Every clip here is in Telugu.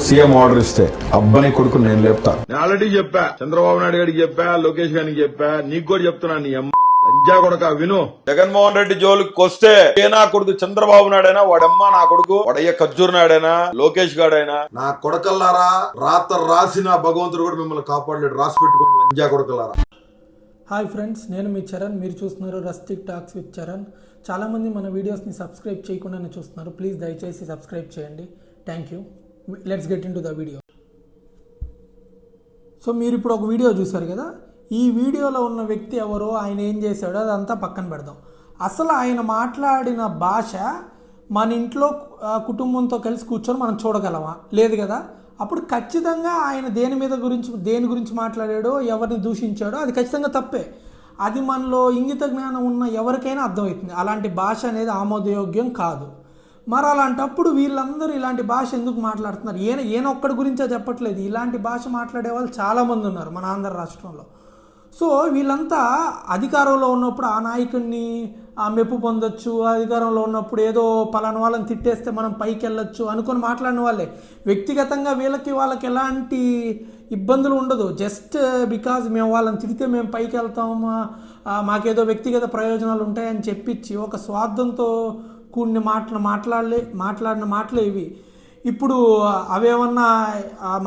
సీఎం ఆర్డర్ ఇస్తే అబ్బాయి కొడుకు నేను లేపుతా. నేను ఆల్రెడీ చెప్పా, చంద్రబాబు నాయుడు గారికి చెప్పా, లోకేష్ గారికి చెప్పా, నీకు కూడా చెప్తున్నా, నీ అమ్మ లంజా కొడుక విను. జగన్మోహన్ రెడ్డి జోలికి వస్తే ఏ నా కొడుకు చంద్రబాబు నాయుడైనా, వాడమ్మ నా కొడుకు, వాడయ్య ఖర్జూర్ నాయుడైనా, లోకేష్ గాడైనా, నా కొడకల్లారా రాత రాసిన భగవంతుడు కూడా మిమ్మల్ని కాపాడలేడు. రాసి పెట్టుకోండి లంజా కొడకల్లారా. హాయ్ ఫ్రెండ్స్, నేను మీ చరణ్. మీరు చూస్తున్నారు రస్టిక్ టాక్స్ విత్ చరణ్. చాలామంది మన వీడియోస్ని సబ్స్క్రైబ్ చేయకుండానే చూస్తున్నారు. ప్లీజ్ దయచేసి సబ్స్క్రైబ్ చేయండి. Thank you. Let's get in to the video. So మీరు ఇప్పుడు ఒక వీడియో చూసారు కదా. ఈ వీడియోలో ఉన్న వ్యక్తి ఎవరో, ఆయన ఏం చేశాడో అదంతా పక్కన పెడదాం. అసలు ఆయన మాట్లాడిన భాష మన ఇంట్లో కుటుంబంతో కలిసి కూర్చొని మనం చూడగలమా? లేదు కదా. అప్పుడు ఖచ్చితంగా ఆయన దేని గురించి మాట్లాడాడో, ఎవరిని దూషించాడో అది ఖచ్చితంగా తప్పే. అది మనలో ఇంగిత జ్ఞానం ఉన్న ఎవరికైనా అర్థమవుతుంది. అలాంటి భాష అనేది ఆమోదయోగ్యం కాదు. మరి అలాంటప్పుడు వీళ్ళందరూ ఇలాంటి భాష ఎందుకు మాట్లాడుతున్నారు? ఈయన ఒక్కడి గురించే చెప్పట్లేదు. ఇలాంటి భాష మాట్లాడే వాళ్ళు చాలామంది ఉన్నారు మన ఆంధ్ర రాష్ట్రంలో. సో వీళ్ళంతా అధికారంలో ఉన్నప్పుడు ఆ నాయకుడిని మెప్పు పొందొచ్చు, అధికారంలో ఉన్నప్పుడు ఏదో పలానా వాళ్ళని తిట్టేస్తే మనం పైకి వెళ్ళొచ్చు అనుకొని మాట్లాడిన వాళ్ళే. వ్యక్తిగతంగా వాళ్ళకి ఎలాంటి ఇబ్బందులు ఉండదు. జస్ట్ బికాజ్ మేము వాళ్ళని తిడితే మేము పైకి వెళ్తాము, మాకేదో వ్యక్తిగత ప్రయోజనాలు ఉంటాయని చెప్పించి ఒక స్వార్థంతో కూడిన మాట్లాడిన మాటలే ఇవి. ఇప్పుడు అవేమన్నా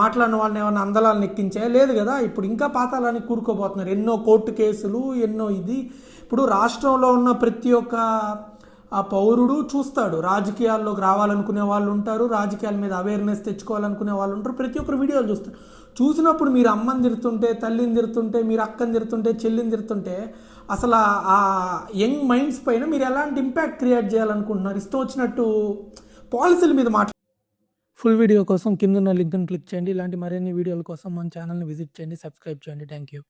మాట్లాడిన వాళ్ళని ఏమన్నా అందలాలను ఎక్కించాయా? లేదు కదా. ఇప్పుడు ఇంకా పాతాలని కూరుకోబోతున్నారు. ఎన్నో కోర్టు కేసులు, ఎన్నో ఇది. ఇప్పుడు రాష్ట్రంలో ఉన్న ప్రతి ఒక్క పౌరుడు చూస్తాడు. రాజకీయాల్లోకి రావాలనుకునే వాళ్ళు ఉంటారు, రాజకీయాల మీద అవేర్నెస్ తెచ్చుకోవాలనుకునే వాళ్ళు ఉంటారు. ప్రతి ఒక్కరు వీడియోలు చూస్తారు. చూసినప్పుడు మీరు అమ్మని తిడుతుంటే, తల్లిని తిడుతుంటే, మీరు అక్కని తిడుతుంటే, చెల్లిని తిడుతుంటే, అసలు ఆ యంగ్ మైండ్స్ పైన మీరు ఎలాంటి ఇంపాక్ట్ క్రియేట్ చేయాలనుకుంటున్నారు? ఇష్టం వచ్చినట్టు పాలసీల మీద ఫుల్ వీడియో కోసం కింద ఉన్న లింక్ని క్లిక్ చేయండి. ఇలాంటి మరిన్ని వీడియోల కోసం మన ఛానల్ని విజిట్ చేయండి, సబ్స్క్రైబ్ చేయండి. Thank you.